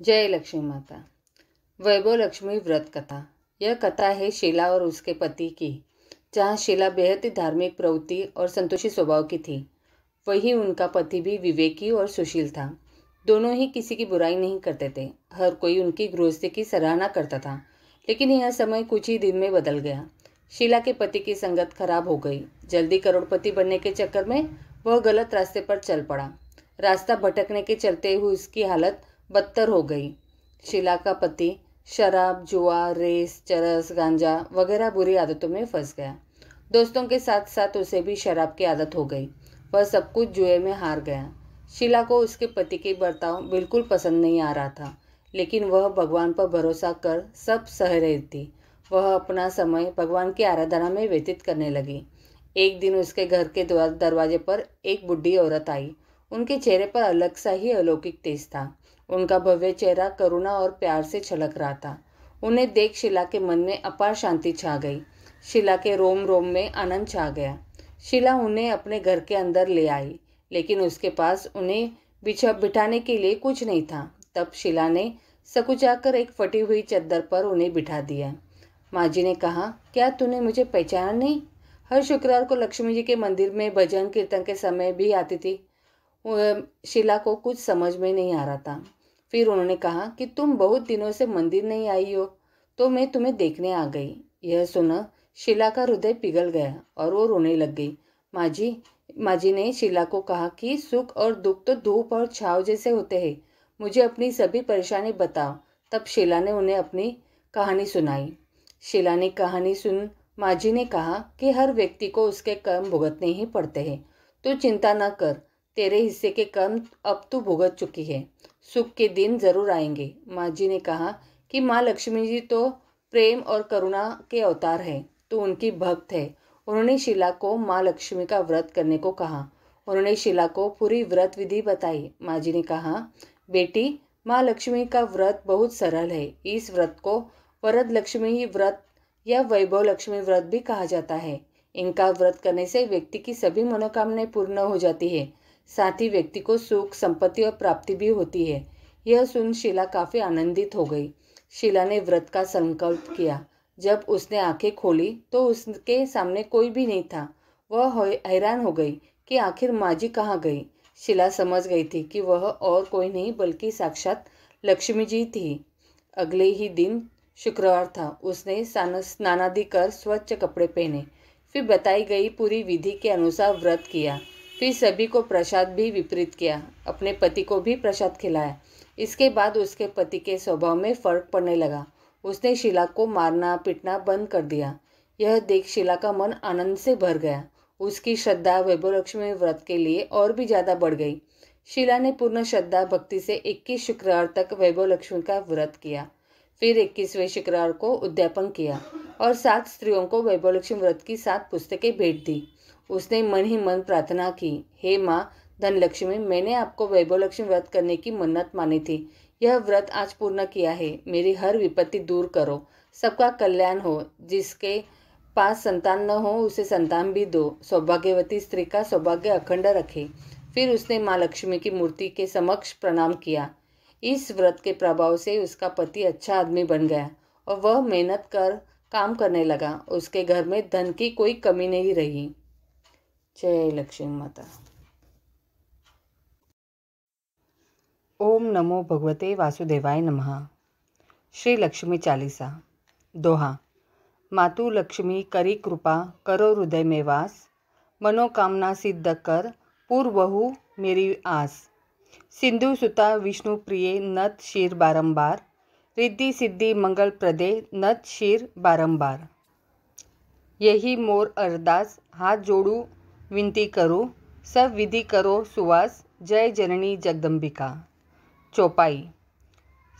जय लक्ष्मी माता। वैभव लक्ष्मी व्रत कथा। यह कथा है शीला और उसके पति की, जहाँ शीला बेहद ही धार्मिक प्रवृत्ति और संतोषी स्वभाव की थी। वही उनका पति भी विवेकी और सुशील था। दोनों ही किसी की बुराई नहीं करते थे। हर कोई उनकी गृहस्थी की सराहना करता था। लेकिन यह समय कुछ ही दिन में बदल गया। शीला के पति की संगत खराब हो गई। जल्दी करोड़पति बनने के चक्कर में वह गलत रास्ते पर चल पड़ा। रास्ता भटकने के चलते हुए उसकी हालत बदतर हो गई। शीला का पति शराब, जुआ, रेस, चरस, गांजा वगैरह बुरी आदतों में फंस गया। दोस्तों के साथ साथ उसे भी शराब की आदत हो गई। वह सब कुछ जुए में हार गया। शीला को उसके पति के बर्ताव बिल्कुल पसंद नहीं आ रहा था, लेकिन वह भगवान पर भरोसा कर सब सह रही थी। वह अपना समय भगवान की आराधना में व्यतीत करने लगी। एक दिन उसके घर के दरवाजे पर एक बुढ़ी औरत आई। उनके चेहरे पर अलग सा ही अलौकिक तेज था। उनका भव्य चेहरा करुणा और प्यार से छलक रहा था। उन्हें देख शीला के मन में अपार शांति छा गई। शीला के रोम रोम में आनंद छा गया। शीला उन्हें अपने घर के अंदर ले आई, लेकिन उसके पास उन्हें बिठाने के लिए कुछ नहीं था। तब शीला ने सकुचाकर एक फटी हुई चद्दर पर उन्हें बिठा दिया। माँ जी ने कहा, क्या तूने मुझे पहचाना नहीं? हर शुक्रवार को लक्ष्मी जी के मंदिर में भजन कीर्तन के समय भी आती थी। शीला को कुछ समझ में नहीं आ रहा था। फिर उन्होंने कहा कि तुम बहुत दिनों से मंदिर नहीं आई हो, तो मैं तुम्हें देखने आ गई। यह सुना शीला का हृदय पिघल गया और वो रोने लग गई। माँ जी ने शीला को कहा कि सुख और दुख तो धूप और छाव जैसे होते हैं। मुझे अपनी सभी परेशानी बताओ। तब शीला ने उन्हें अपनी कहानी सुनाई। शीला ने कहानी सुन माँ जी ने कहा कि हर व्यक्ति को उसके कर्म भुगतने ही पड़ते हैं। तो चिंता न कर, तेरे हिस्से के कर्म अब तू भुगत चुकी है। सुख के दिन जरूर आएंगे। माँ जी ने कहा कि माँ लक्ष्मी जी तो प्रेम और करुणा के अवतार है, तो उनकी भक्त है। उन्होंने शीला को माँ लक्ष्मी का व्रत करने को कहा। उन्होंने शीला को पूरी व्रत विधि बताई। माँ जी ने कहा, बेटी, माँ लक्ष्मी का व्रत बहुत सरल है। इस व्रत को वरद लक्ष्मी व्रत या वैभव लक्ष्मी व्रत भी कहा जाता है। इनका व्रत करने से व्यक्ति की सभी मनोकामनाएं पूर्ण हो जाती है। साथ ही व्यक्ति को सुख, संपत्ति और प्राप्ति भी होती है। यह सुन शीला काफी आनंदित हो गई। शीला ने व्रत का संकल्प किया। जब उसने आंखें खोली तो उसके सामने कोई भी नहीं था। वह हैरान हो गई कि आखिर माँ जी कहाँ गई। शीला समझ गई थी कि वह और कोई नहीं बल्कि साक्षात लक्ष्मी जी थी। अगले ही दिन शुक्रवार था। उसने स्नानादि कर स्वच्छ कपड़े पहने, फिर बताई गई पूरी विधि के अनुसार व्रत किया। फिर सभी को प्रसाद भी वितरित किया। अपने पति को भी प्रसाद खिलाया। इसके बाद उसके पति के स्वभाव में फर्क पड़ने लगा। उसने शीला को मारना पीटना बंद कर दिया। यह देख शीला का मन आनंद से भर गया। उसकी श्रद्धा वैभव लक्ष्मी व्रत के लिए और भी ज़्यादा बढ़ गई। शीला ने पूर्ण श्रद्धा भक्ति से 21 शुक्रवार तक वैभव लक्ष्मी का व्रत किया। फिर 21वें शुक्रवार को उद्यापन किया और 7 स्त्रियों को वैभव लक्ष्मी व्रत की 7 पुस्तकें भेंट दी। उसने मन ही मन प्रार्थना की, हे माँ धनलक्ष्मी, मैंने आपको वैभव लक्ष्मी व्रत करने की मन्नत मानी थी। यह व्रत आज पूर्ण किया है। मेरी हर विपत्ति दूर करो, सबका कल्याण हो। जिसके पास संतान न हो उसे संतान भी दो। सौभाग्यवती स्त्री का सौभाग्य अखंड रखे। फिर उसने माँ लक्ष्मी की मूर्ति के समक्ष प्रणाम किया। इस व्रत के प्रभाव से उसका पति अच्छा आदमी बन गया और वह मेहनत कर काम करने लगा। उसके घर में धन की कोई कमी नहीं रही। जय लक्ष्मी माता। ओम नमो भगवते वासुदेवाय नमः। श्री लक्ष्मी चालीसा। दोहा। मातु लक्ष्मी करी कृपा, करो हृदय में वास। मनोकामना सिद्ध कर, पूर्वहु मेरी आस। सिंधु सुता विष्णु प्रिय, नत शीर बारंबार। रिद्धि सिद्धि मंगल प्रदे, नत शीर बारंबार। यही मोर अरदास, हाथ जोड़ू विनती करो। सब विधि करो सुवास, जय जननी जगदम्बिका। चौपाई।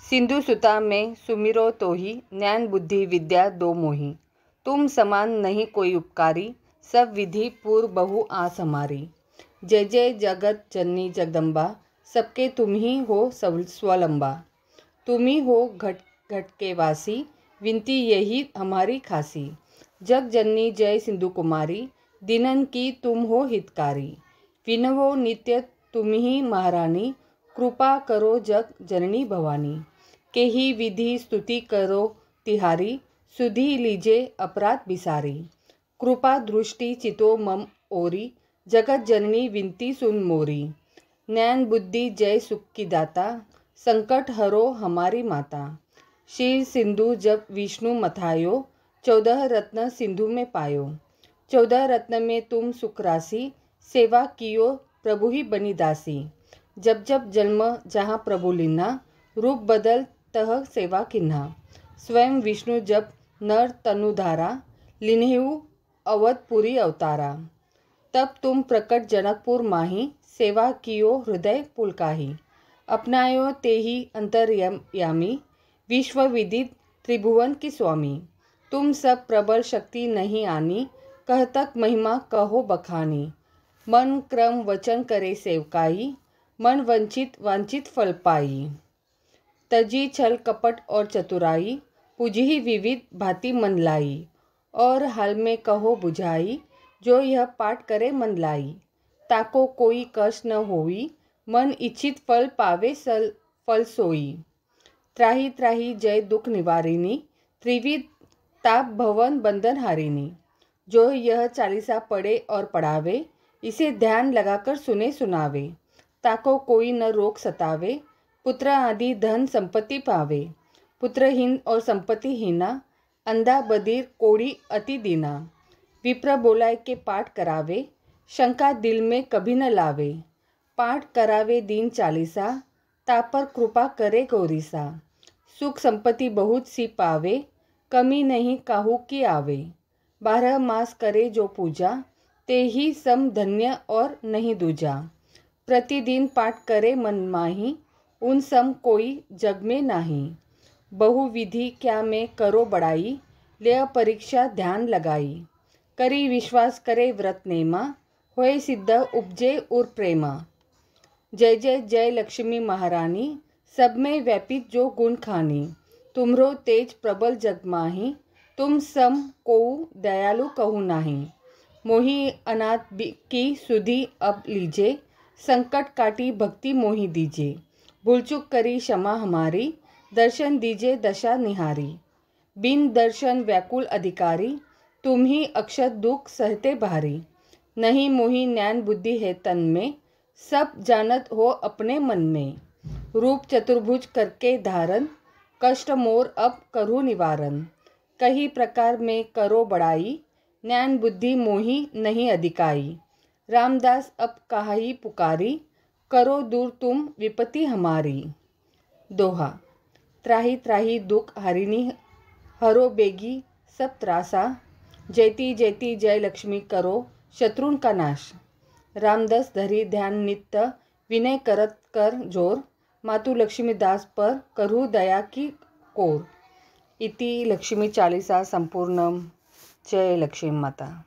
सिंधु सुता में सुमिरो तो ही, ज्ञान बुद्धि विद्या दो मोही। तुम समान नहीं कोई उपकारी, सब विधि पूर्व बहु आस हमारी। जय जय जगत जननी जगदम्बा, सबके तुम ही हो स्वलंबा। तुम ही हो घट घट के वासी, विनती यही हमारी खासी। जग जननी जय सिंधु कुमारी, दिनन की तुम हो हितकारी। विनवो नित्य तुम ही महारानी, कृपा करो जग जननी भवानी। के ही विधि स्तुति करो तिहारी, सुधी लीजे अपराध बिसारी। कृपा दृष्टि चितो मम ओरी, जगत जननी विनती सुन मोरी। ज्ञान बुद्धि जय सुख की दाता, संकट हरो हमारी माता। शीर सिंधु जब विष्णु मथायो, 14 रत्न सिंधु में पायो। 14 रत्न में तुम सुख राशि, सेवा कियो प्रभु ही बनी दासी। जब जब जन्म जहाँ प्रभु लीन्हा, रूप बदल तह सेवा किन्हा। स्वयं विष्णु जब नर तनुधारा, लिन्हेऊ अवधपुरी अवतारा। तब तुम प्रकट जनकपुर माही, सेवा कियो हृदय पुलकाही। अपनायो ते ही अंतर्यामी, विश्व विदित त्रिभुवन की स्वामी। तुम सब प्रबल शक्ति नहीं आनी, कह तक महिमा कहो बखानी। मन क्रम वचन करे सेवकाई, मन वंचित वांछित फल पाई। तजी छल कपट और चतुराई, पूजी विविध भांति मन लाई। और हाल में कहो बुझाई, जो यह पाठ करे मन लाई। ताको कोई कष्ट न होई, मन इच्छित फल पावे फल सोई। त्राही त्राही जय दुख निवारिणी, त्रिविध ताप भवन बंधन हारिणी। जो यह चालीसा पढ़े और पढ़ावे, इसे ध्यान लगाकर सुने सुनावे। ताको कोई न रोग सतावे, पुत्र आदि धन संपत्ति पावे। पुत्रहीन और संपत्तिहीना, अंधा बधिर कोढ़ी अति दीना। विप्र बोलाए के पाठ करावे, शंका दिल में कभी न लावे। पाठ करावे दीन चालीसा, तापर कृपा करे गौरीसा। सुख संपत्ति बहुत सी पावे, कमी नहीं काहू की आवे। 12 मास करे जो पूजा, ते ही सम धन्य और नहीं दूजा। प्रतिदिन पाठ करे मन माही, उन सम कोई जग में नाही। बहुविधि क्या में करो बड़ाई, ले परीक्षा ध्यान लगाई। करी विश्वास करे व्रत नेमा, होए सिद्ध उपजे उर प्रेमा। जय जय जय लक्ष्मी महारानी, सब में व्यापित जो गुण खानी। तुमरो तेज प्रबल जग माही, तुम सम को दयालु कहू नाही। मोही अनाथ की सुधी अब लीजे, संकट काटी भक्ति मोही दीजे। भूल चूक करी क्षमा हमारी, दर्शन दीजे दशा निहारी। बिन दर्शन व्याकुल अधिकारी, तुम ही अक्षत दुख सहते भारी। नहीं मोही ज्ञान बुद्धि है तन में, सब जानत हो अपने मन में। रूप चतुर्भुज करके धारण, कष्ट मोर अब करूँ निवारण। कही प्रकार में करो बड़ाई, ज्ञान बुद्धि मोही नहीं अधिकाई। रामदास अब कहाई पुकारी, करो दूर तुम विपत्ति हमारी। दोहा। त्राही त्राही दुख हरिणी, हरो बेगी सब त्रासा। जयती जयती जय लक्ष्मी करो, शत्रुन का नाश। रामदास धरी ध्यान नित्य, विनय करत कर जोर। मातु लक्ष्मीदास पर करूँ दया की कोर। इति लक्ष्मी चालीसा संपूर्णम। जय लक्ष्मी माता।